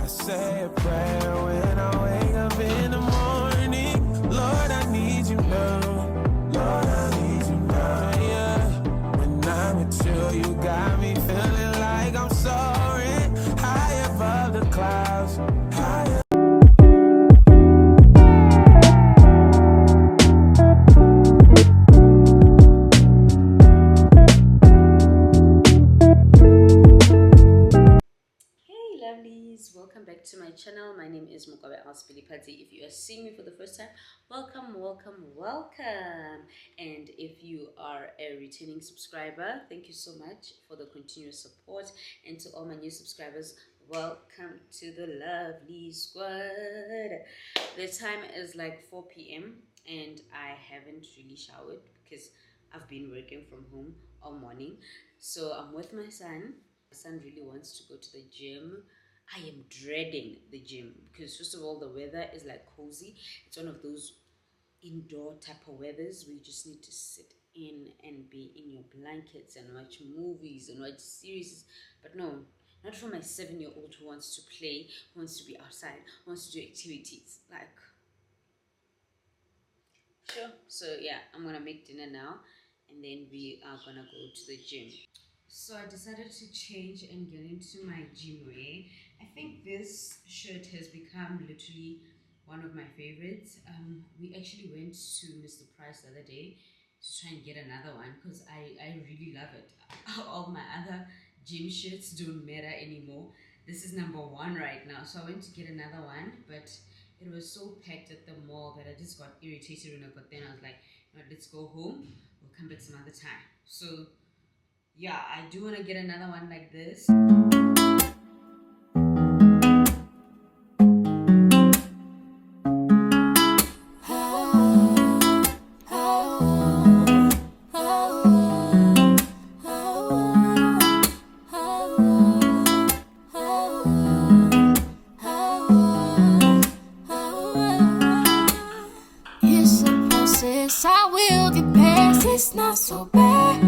say a prayer when I wake up in the morning. Lord, I need you now. Lord, I need you now. Yeah. When I'm with you, you got me feeling like I'm soaring high above the clouds. High. Welcome back to my channel. My name is I.Christmas. If you are seeing me for the first time, welcome. And if you are a returning subscriber, thank you so much for the continuous support. And to all my new subscribers, welcome to the lovely squad. The time is like 4 p.m. and I haven't really showered because I've been working from home all morning. So I'm with my son. My son really wants to go to the gym. I am dreading the gym because first of all, the weather is like cozy. It's one of those indoor type of weathers where you just need to sit in and be in your blankets and watch movies and watch series. But no, not for my 7-year-old who wants to play, who wants to be outside, who wants to do activities. Like, sure. So yeah, I'm gonna make dinner now and then we are gonna go to the gym. So I decided to change and get into my gym wear. I think this shirt has become literally one of my favorites. We actually went to Mr. Price the other day to try and get another one because I really love it. All my other gym shirts don't matter anymore. This is number one right now. So I went to get another one, but it was so packed at the mall that I just got irritated when I got there. And I was like, you know, let's go home. We'll come back some other time. So yeah, I do want to get another one like this. It's a process, I will get past. It's not so bad.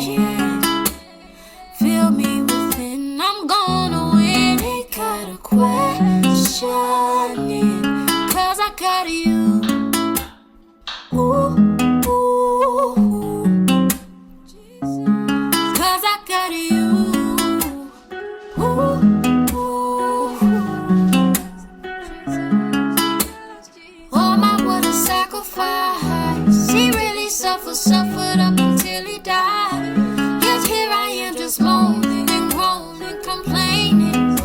Yeah. Feel me within, I'm gonna win. Ain't got a question in, cause I got you. Ooh, ooh, ooh. Cause I got you. Ooh, oh my, what a sacrifice. He really suffered up until he died. Yet here I am just moaning and groaning, complaining.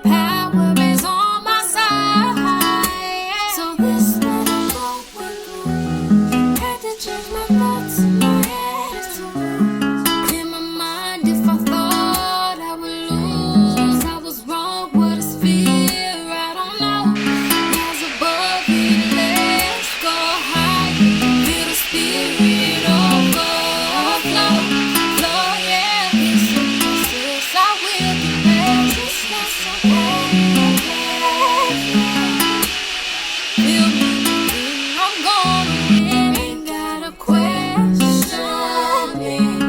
Power is on my side. So this that I'm going through, had to change my thoughts and my attitude. Clear my mind if I thought I would lose. I was wrong, what is fear? I don't know. Rise above it, let's go high. Feel the spirit overflow. Flow, yeah, it's a process. I will get past. It's not so bad. Feel me within, I'm gonna win. Ain't got a question in.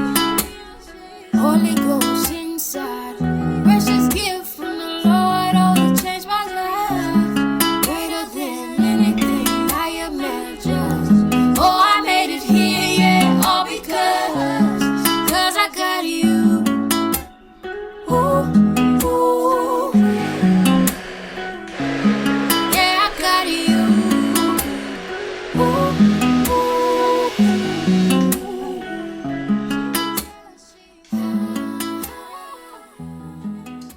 Holy Ghost inside, precious gift from the Lord, oh, to change my life, greater than anything I imagined. Oh, I made it here, yeah, all because I got you. Ooh, ooh, yeah, I got you. Ooh,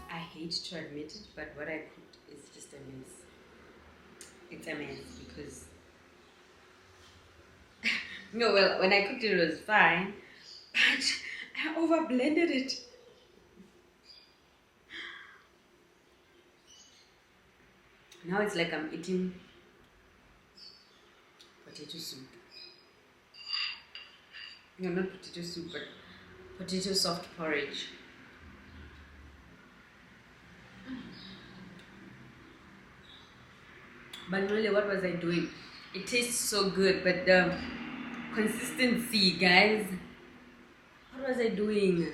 I hate to admit it, but what I cooked is just a mess. It's a mess because no, well, when I cooked it, it was fine, but I over blended it. Now it's like I'm eating potato soup. No, not potato soup, but potato soft porridge. But really, what was I doing? It tastes so good, but the consistency, guys. What was I doing?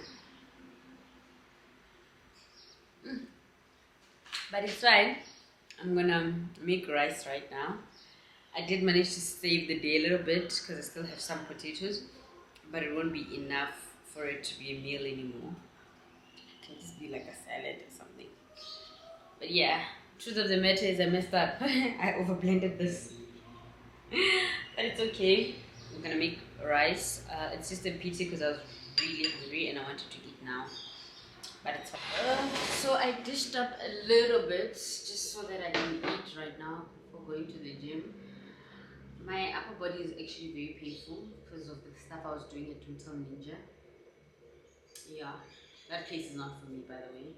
But it's fine. I'm gonna make rice right now. I did manage to save the day a little bit because I still have some potatoes, but it won't be enough for it to be a meal anymore. It can just be like a salad or something. But yeah, truth of the matter is I messed up. I overblended this. But it's okay. I'm gonna make rice. It's just a pity because I was really hungry and I wanted to eat now. But it's fine. So I dished up a little bit just so that I can eat right now before going to the gym. My upper body is actually very painful because of the stuff I was doing at Total Ninja. Yeah, that place is not for me, by the way.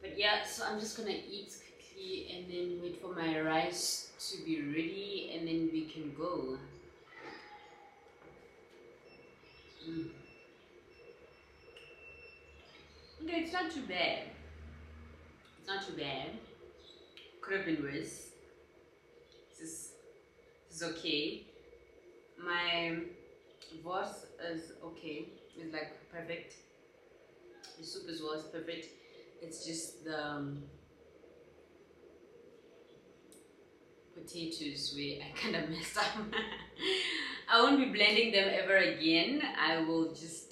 But yeah, so I'm just gonna eat quickly and then wait for my rice to be ready and then we can go. Okay, it's not too bad. It's not too bad. Could have been worse. This is okay. My voice is okay. It's like perfect. The soup as well is perfect. It's just the potatoes where I kind of messed up. I won't be blending them ever again. I will just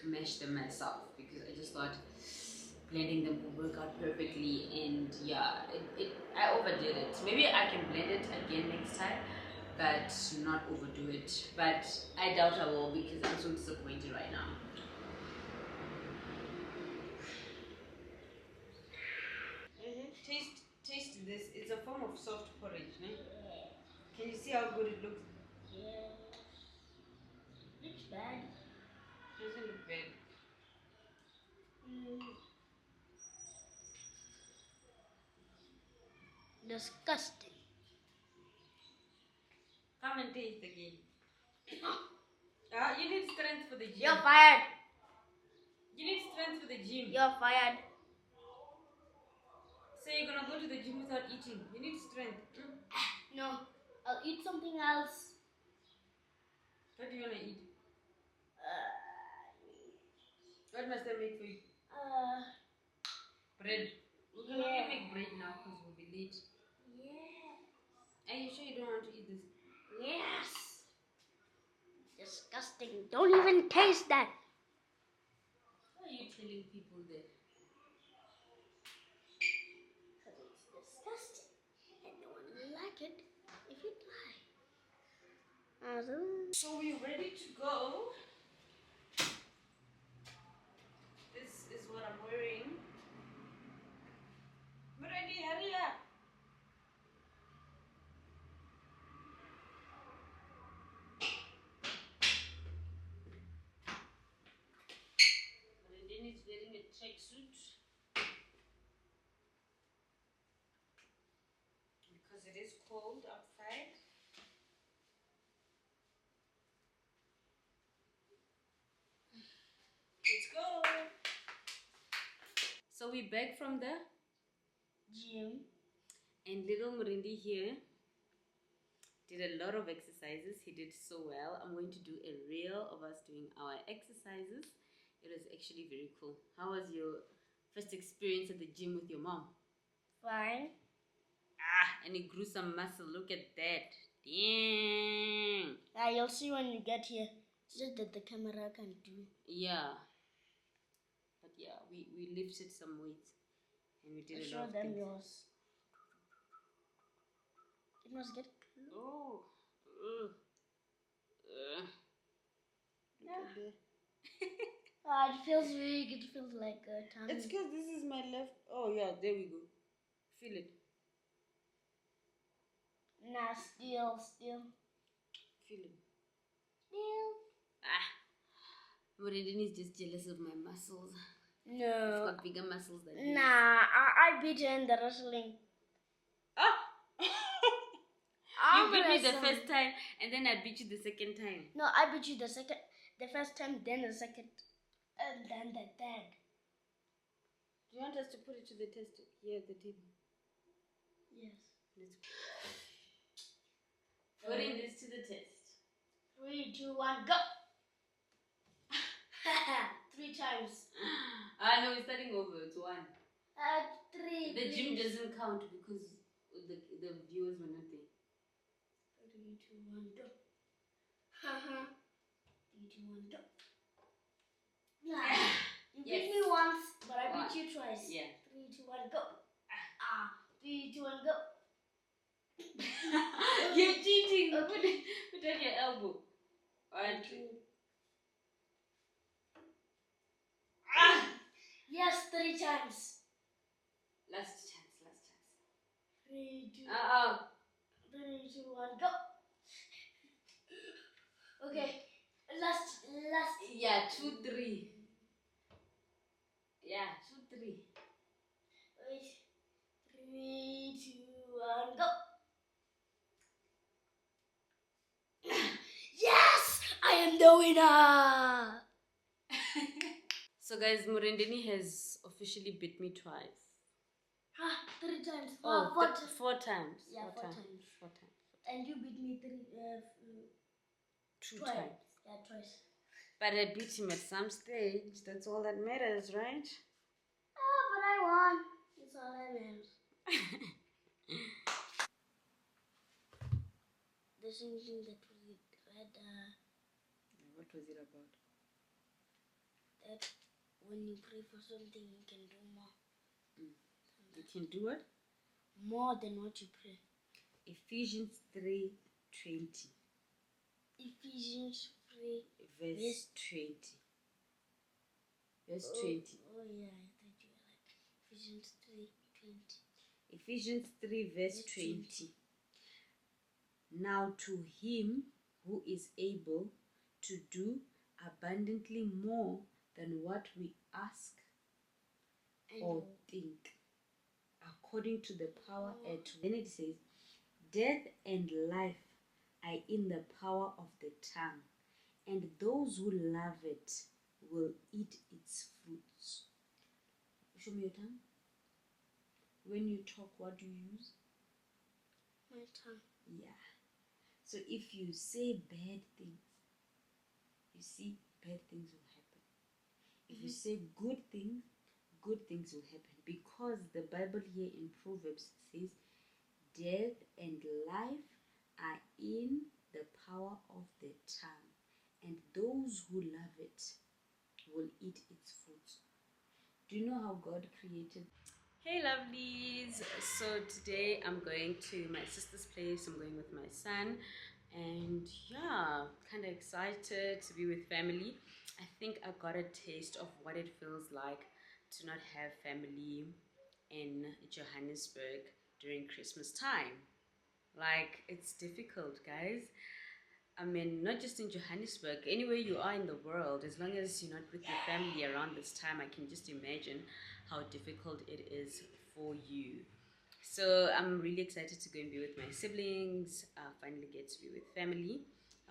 mash them myself because I just thought blending them will work out perfectly. And yeah, I overdid it. Maybe I can blend it again next time, but not overdo it. But I doubt I will because I'm so disappointed right now. Taste this. It's a form of soft porridge, ne? Can you see how good it looks? Yeah. Looks bad. Doesn't look bad. Disgusting. Come and taste again. You need strength for the gym. You're fired. You need strength for the gym. You're fired. So you're gonna go to the gym without eating. You need strength. No, I'll eat something else. What do you wanna eat? What must I make for you? Bread. We're gonna Yeah. make bread now because we'll be late. Yeah. Are you sure you don't want to eat this? Yes. Disgusting. Don't even taste that. Why are you telling people that? Because it's disgusting. And no one will like it if you try. So we're ready to go. This is what I'm wearing. We're ready, hurry up. Then is wearing a tracksuit because it is cold outside. Let's go. So we back from the Gym. and little Murindi here did a lot of exercises. He did so well. I'm going to do a reel of us doing our exercises. It was actually very cool. How was your first experience at the gym with your mom? Fine. And he grew some muscle. Look at that. Dang. Yeah, you'll see when you get here. It's just that the camera can't do. Yeah. But yeah, we lifted some weights and we did a Show lot of them things. yours. It must get close. Oh. Yeah. It feels big. It feels like a tummy. It's because this is my left. Oh yeah, there we go. Feel it. Nah, still. Feel it. Muridin is just jealous of my muscles. I've No. got bigger muscles than him. Nah, I beat her in the wrestling. You beat me the first time and then I beat you the second time. No, I beat you the first time, then the second, and then the third. Do you want us to put it to the test here at the table? Yes. Let's putting this to the test. 3, 2, 1, go! 3 times. No, we're starting over. It's 1. 3, The gym doesn't count because the viewers were not there. 3, 2, 1, go. Haha. 3, 2, 1, go. Yeah. You beat me once, but I beat you twice. Yeah. 3, 2, 1, go. 3, 2, 1, go. You're cheating. Okay. Put on your elbow. 1, 2. Yes, 3 times. Last chance. 3, 2, 3, 2, 1, go. Okay. Last. Yeah, 2, 3. Yeah, 2, 3. Wait. 3, 2, 1, go. Yes! I am the winner! So guys, Murendini has officially beat me twice. 3 times. Oh, 4 times. 4 times. Yeah, 4 times. 4 times. And you beat me 2 twice. times. Yeah, twice. But I beat him at some stage. That's all that matters, right? But I won. That's all that matters. There's something that we read What was it about? that when you pray for something, you can do more. You can do it? More than what you pray. Ephesians 3:20. Ephesians 3, verse 20. Verse 20. Oh yeah, I thought you were like Ephesians 3:20. Ephesians 3 verse 20. Now to him who is able to do abundantly more than what we ask or think, according to the power at. Then it says, death and life are in the power of the tongue, and those who love it will eat its fruits. Show me your tongue. When you talk, what do you use? My tongue. Yeah. So if you say bad things, you see, bad things will happen. If you say good things will happen. Because the Bible here in Proverbs says, death and life are in the power of the tongue, and those who love it will eat its fruits. Do you know how God created? Hey lovelies, so today I'm going to my sister's place. I'm going with my son, and yeah, kind of excited to be with family. I think I got a taste of what it feels like to not have family in Johannesburg during Christmas time. Like, it's difficult, guys. I mean, not just in Johannesburg, anywhere you are in the world, as long as you're not with your family around this time, I can just imagine how difficult it is for you. So I'm really excited to go and be with my siblings, finally get to be with family.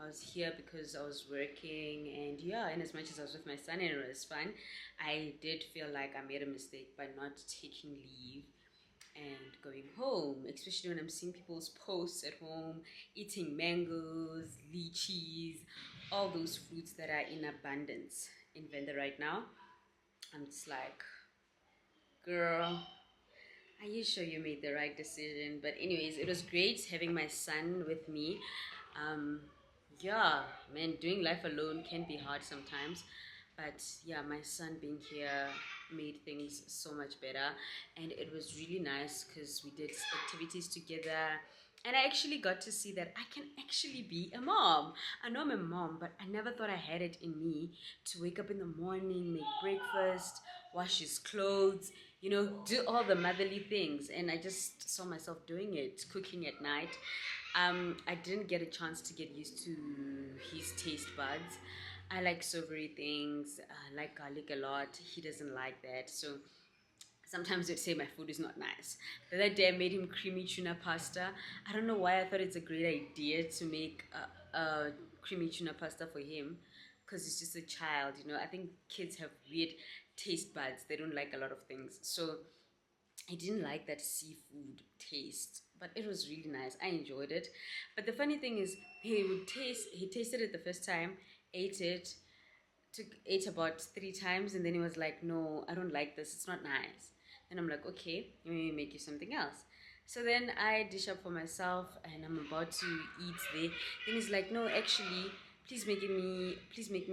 I was here because I was working, and yeah, and as much as I was with my son and it was fun, I did feel like I made a mistake by not taking leave and going home, especially when I'm seeing people's posts at home, eating mangoes, lychees, all those fruits that are in abundance in Venda right now. I'm just like, girl, are you sure you made the right decision? But anyways, it was great having my son with me. Yeah, man, doing life alone can be hard sometimes. But yeah, my son being here made things so much better. And it was really nice because we did activities together. And I actually got to see that I can actually be a mom. I know I'm a mom, but I never thought I had it in me to wake up in the morning, make breakfast, wash his clothes, you know, do all the motherly things. And I just saw myself doing it, cooking at night. I didn't get a chance to get used to his taste buds. I like savory things, I like garlic a lot. He doesn't like that. So sometimes they'd say my food is not nice. The other day I made him creamy tuna pasta. I don't know why I thought it's a great idea to make a creamy tuna pasta for him, because he's just a child, you know. I think kids have weird taste buds. They don't like a lot of things. So I didn't like that seafood taste, but it was really nice. I enjoyed it. But the funny thing is, he tasted it the first time, ate it, ate about 3 times, and then he was like, no, I don't like this, it's not nice. And I'm like, okay, let me make you something else. So then I dish up for myself and I'm about to eat there. Then he's like, no, actually, please make me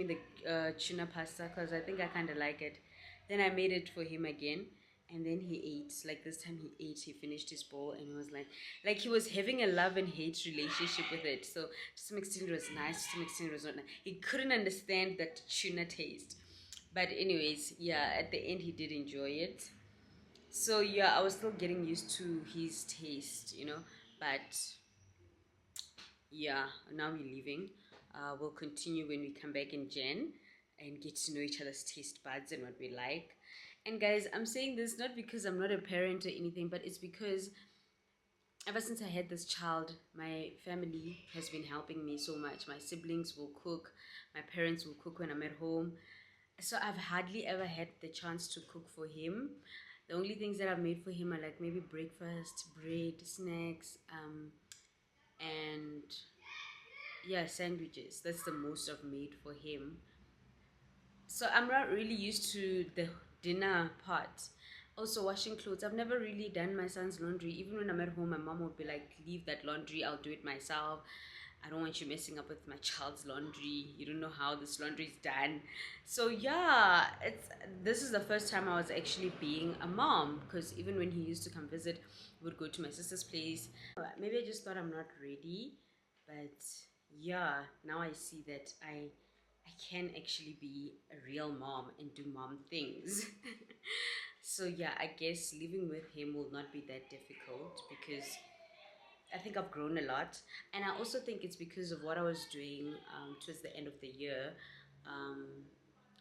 the tuna pasta because I think I kind of like it. Then I made it for him again. And then he ate. Like this time he ate, he finished his bowl and he was like he was having a love and hate relationship with it. So to some extent it was nice, to some extent it was not nice. He couldn't understand that tuna taste. But anyways, yeah, at the end he did enjoy it. So yeah, I was still getting used to his taste, but yeah, now we're leaving. We'll continue when we come back in Jan and get to know each other's taste buds and what we like. And guys, I'm saying this not because I'm not a parent or anything, but it's because ever since I had this child, my family has been helping me so much. My siblings will cook, my parents will cook when I'm at home. So I've hardly ever had the chance to cook for him. The only things that I've made for him are like maybe breakfast, bread, snacks, and yeah, sandwiches. That's the most I've made for him. So I'm not really used to the dinner part. Also washing clothes. I've never really done my son's laundry. Even when I'm at home, my mom would be like, leave that laundry, I'll do it myself. I don't want you messing up with my child's laundry. You don't know how this laundry is done. So yeah, this is the first time I was actually being a mom, because even when he used to come visit, we would go to my sister's place. Maybe I just thought I'm not ready, but yeah, now I see that I can actually be a real mom and do mom things. So yeah, I guess living with him will not be that difficult because I think I've grown a lot. And I also think it's because of what I was doing towards the end of the year. Um,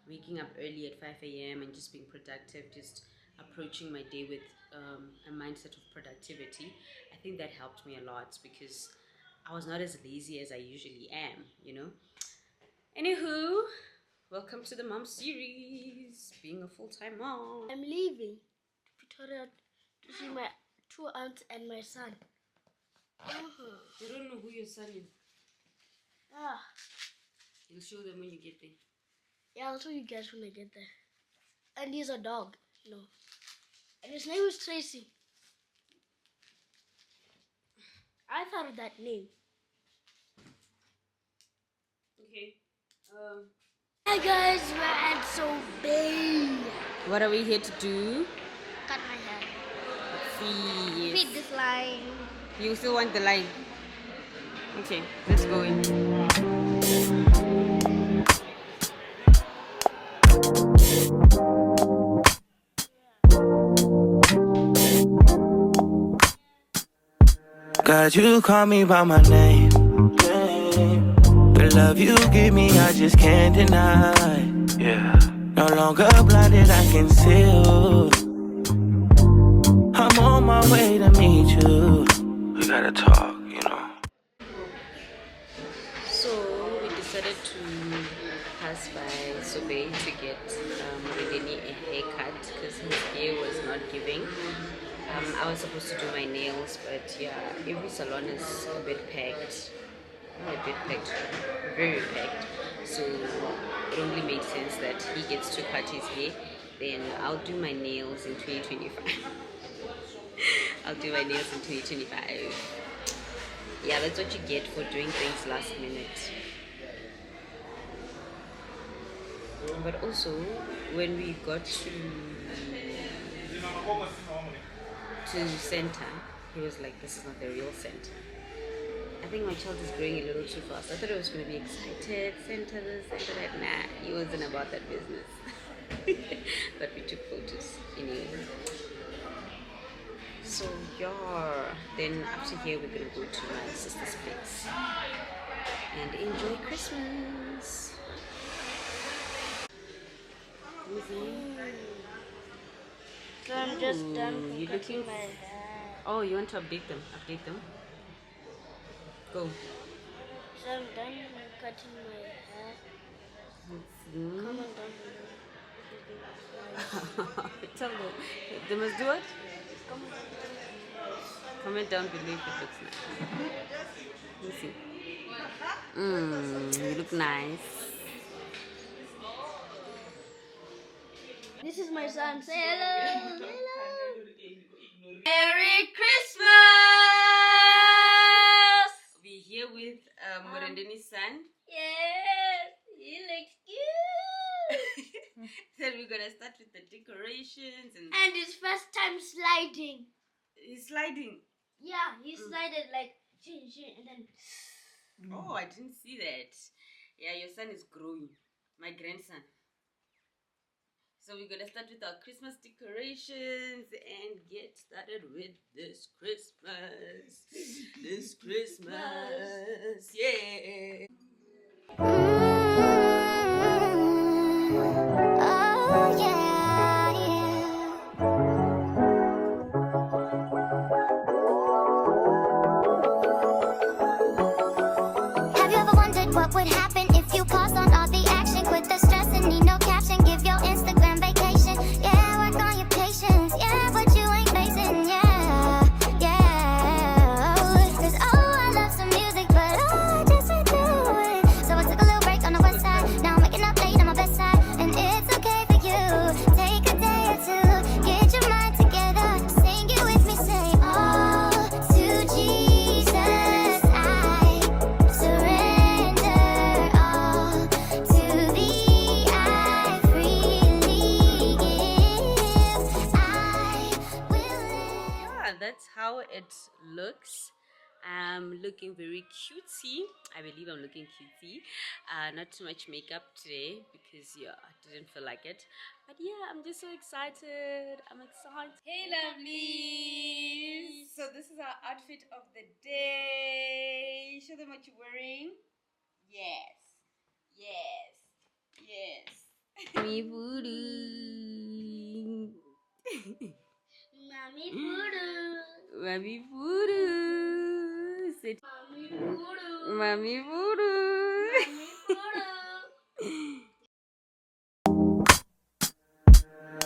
Waking up early at 5 a.m. and just being productive, just approaching my day with a mindset of productivity. I think that helped me a lot because I was not as lazy as I usually am. Anywho, welcome to the mom series, being a full-time mom. I'm leaving to Pretoria to see my two aunts and my son. You don't know who your son is. Ah, You'll show them when you get there. yeah, I'll show you guys when I get there. And he's a dog, and his name is Tracy. I thought of that name. Okay. Hi guys, we're at Sobey. What are we here to do? Cut my hair. See. Feed this line. You still want the line? Okay, let's go in. God, you call me by my name. The love you give me, I just can't deny. Yeah. No longer blinded, I can see you. I'm on my way to meet you. We gotta talk, So we decided to pass by Sobey to get Redeni a haircut because his hair was not giving. I was supposed to do my nails, but yeah, every salon is a bit packed. Not a bit packed, very packed. So it only made sense that he gets to cut his hair. Then I'll do my nails in 2025. I'll do my nails in 2025. Yeah, that's what you get for doing things last minute. But also, when we got to center, he was like, this is not the real center. I think my child is growing a little too fast. I thought I was going to be excited, center this, center that. Nah, he wasn't about that business. But we took photos anyway. So yeah, then after here we're going to go to my sister's place and enjoy Christmas. So I'm just done You cutting looking? my hair. Oh, you want to update them? Update them. Go. So I'm done cutting my hair. Comment down below if you think it's nice. Tell them. They must do what? Comment down below. Comment down below if it looks nice. Let me see. You look nice. This is my son. Say hello. Hello. decorations and his first time sliding. he's sliding. Yeah, he slided like and then. Oh, I didn't see that. Yeah, your son is growing. My grandson. So we're gonna start with our Christmas decorations and get started with this Christmas. This Christmas, yeah. Oh, yeah, yeah. Have you ever wondered what would happen if you paused on all the action? Quit the stress and need no caption. Give your Instagram vacation. Yeah, work on your patience. Yeah, but you ain't facing. Yeah, yeah. 'Cause I love some music, but I just can't do it. So I took a little break on the west side. Now I'm waking up late on my best side, and it's okay for you. Take a day or two, get your mind together. Sing it with me, say all to Jesus. I surrender all to thee. I freely give. I will live. Yeah, that's how it looks. I'm looking very cutesy. I believe I'm looking cutesy. Not too much makeup today because yeah, I didn't feel like it. But yeah, I'm just so excited. I'm excited. Hey lovelies! So this is our outfit of the day. Show them what you're wearing. Yes. Yes. Yes. Me voodoo. Mommy voodoo. Mommy voodoo. Sit. Mommy voodoo. Mommy voodoo. Mommy voodoo.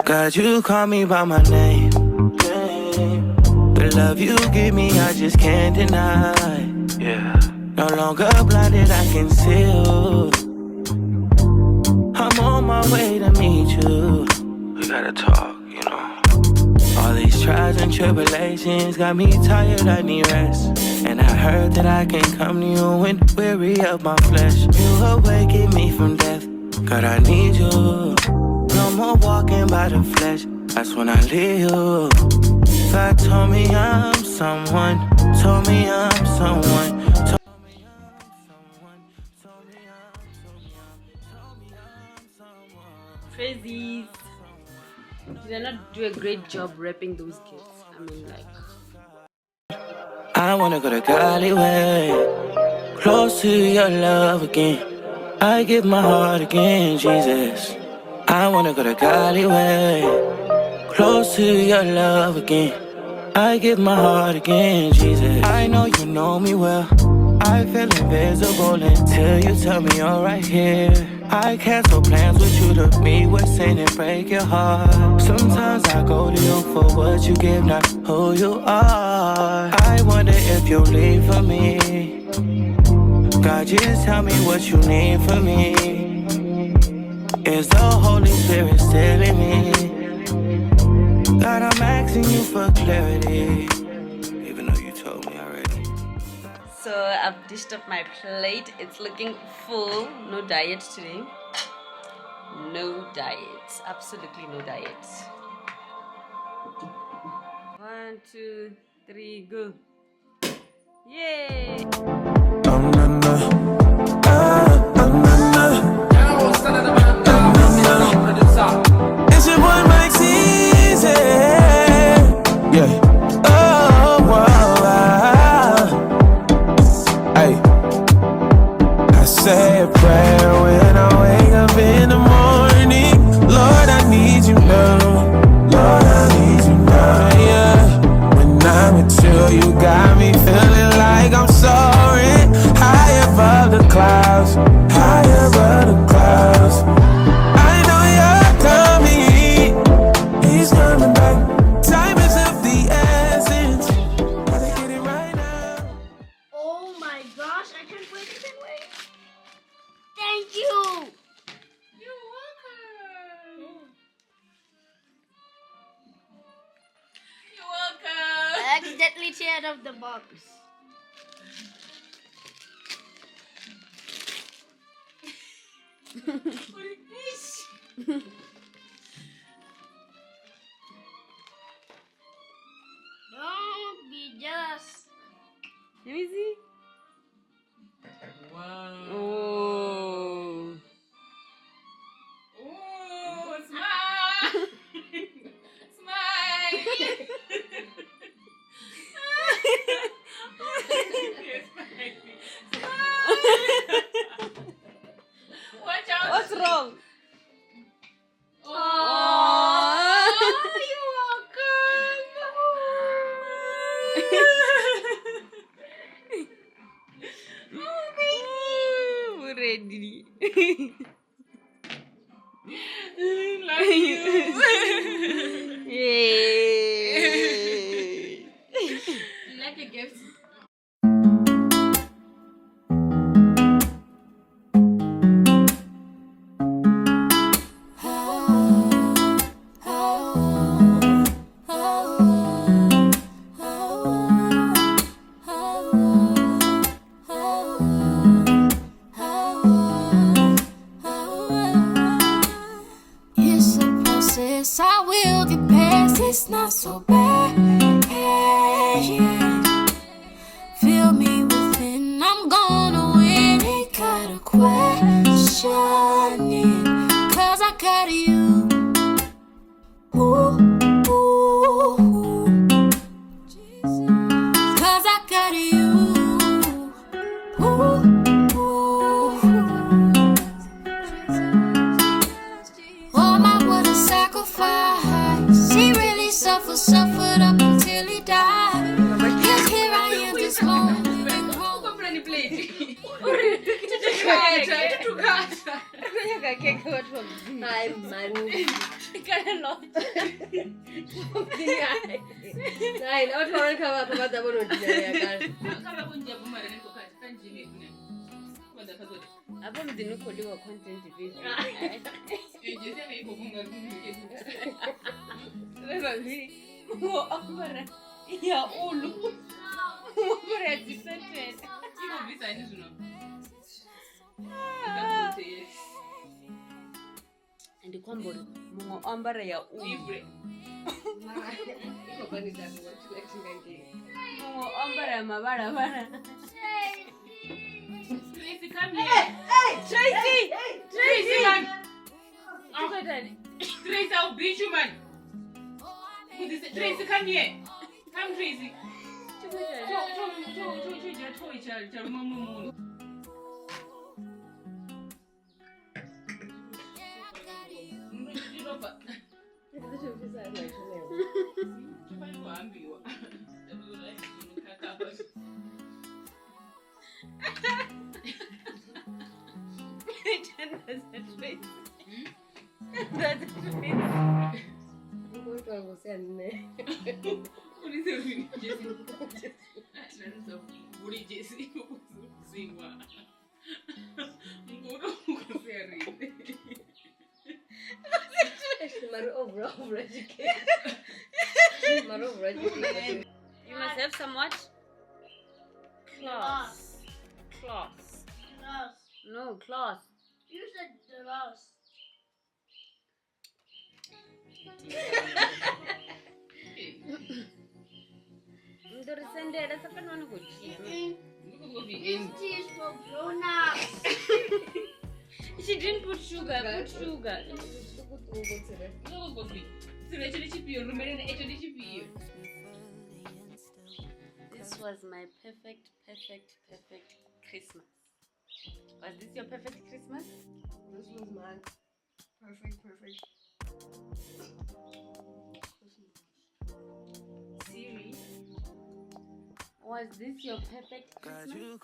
God, you call me by my name. The love you give me, I just can't deny. Yeah. No longer blinded, I can see you. I'm on my way to meet you. We gotta talk, you know. All these trials and tribulations got me tired, I need rest. And I heard that I can come to you when weary of my flesh. You awaken me from death, God, I need you. No more walking by the flesh, that's when I leave you. God told me I'm someone, told me I'm someone. Crazies. Did I not do a great job rapping those kids? I mean, like. I wanna go to Golly way, close to your love again. I give my heart again, Jesus. I wanna go to Golly way, close to your love again. I give my heart again, Jesus. I know you know me well. I feel invisible until you tell me you're right here. I cancel plans with you to meet with sin and break your heart. Sometimes I go to you for what you give, not who you are. I wonder if you'll leave for me. God, just tell me what you need from me. Is the Holy Spirit still in me? God, I'm asking you for clarity, even though you told me already. So I've dished up my plate. It's looking full. No diet today. No diet. Absolutely no diet. 1, 2, 3, go. Yay! It's your boy Mike Easy. Yeah. Oh, wow. Hey. I say a prayer when I wake up in the morning. Lord, I need you now. Lord, I need you now. Yeah. When I'm with you, you got me feeling like I'm soaring high above the clouds. High above the clouds. I know you're coming. He's coming back. Time is of the essence. Gotta get it right now. Oh my gosh, I can't wait, I can't wait. Thank you. You're welcome. You're welcome. I accidentally teared off the box. Let me see. Wow. Oh. Oh, smile. Smile. Yes, watch out. What's wrong? Oh, you're welcome. Oh, ready. Love you. Yay. Like a gift. It's a process, I will get past. It's not so bad. Yeah. Feel me within, I'm gonna win. Ain't got a question, 'cause I got you. Ooh, ooh, ooh. 'Cause I got you. Ooh, ooh, ooh. Oh my, what a sacrifice. He really suffered up until he died. Yet here I am this moment. Apa mdini koliwa content video. Beba vili. Mo ambara ya ulu. Mo ambara ya disentment. And kwambori mo ambara ya ulu. Mo ambara ya mabara. Tracy, come here. Hey, Tracy! Tracy, man. Look at that. Tracy, I'll beat you, man. Tracy, come here. Come, Tracy. You must have some what? Cloth. No, cloth. You said the loss. Tea is for grown-ups. She didn't put sugar. Put sugar. This was my perfect Christmas. Was this your perfect Christmas? This was mine. Perfect. Siri, was this your perfect Christmas?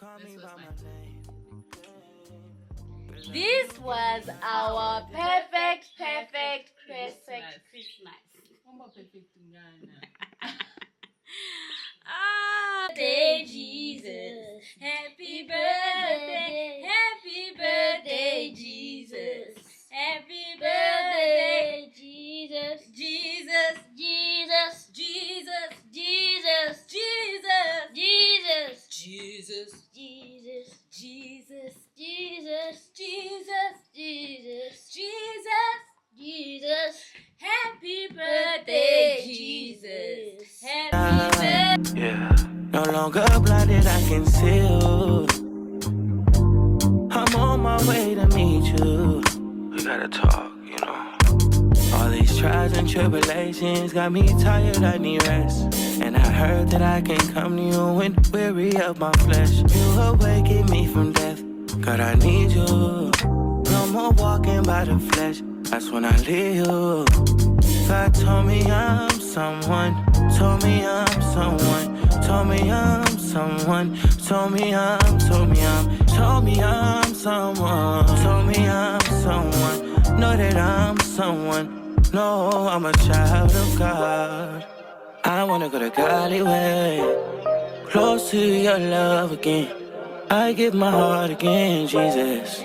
This was our perfect Christmas. Ah, birthday Jesus, happy birthday Jesus, happy birthday Jesus. Jesus, Jesus. Jesus, Jesus. Jesus, Jesus. Jesus, Jesus. Jesus, Jesus. Jesus, Jesus. Jesus. Jesus. Happy birthday, Jesus. Happy birthday. Yeah, no longer blinded, I I can see you. I'm on my way to meet you. We gotta talk, you know. All these trials and tribulations got me tired, I need rest. And I heard that I can come to you when weary of my flesh. You awaken me from death, God, I need you. No more walking by the flesh, that's when I leave you. God told me I'm someone, told me I'm someone, told me I'm someone, told me I'm someone, told me I'm someone, know that I'm someone, no, I'm a child of God. I wanna go to Godly way, close to your love again. I give my heart again, Jesus.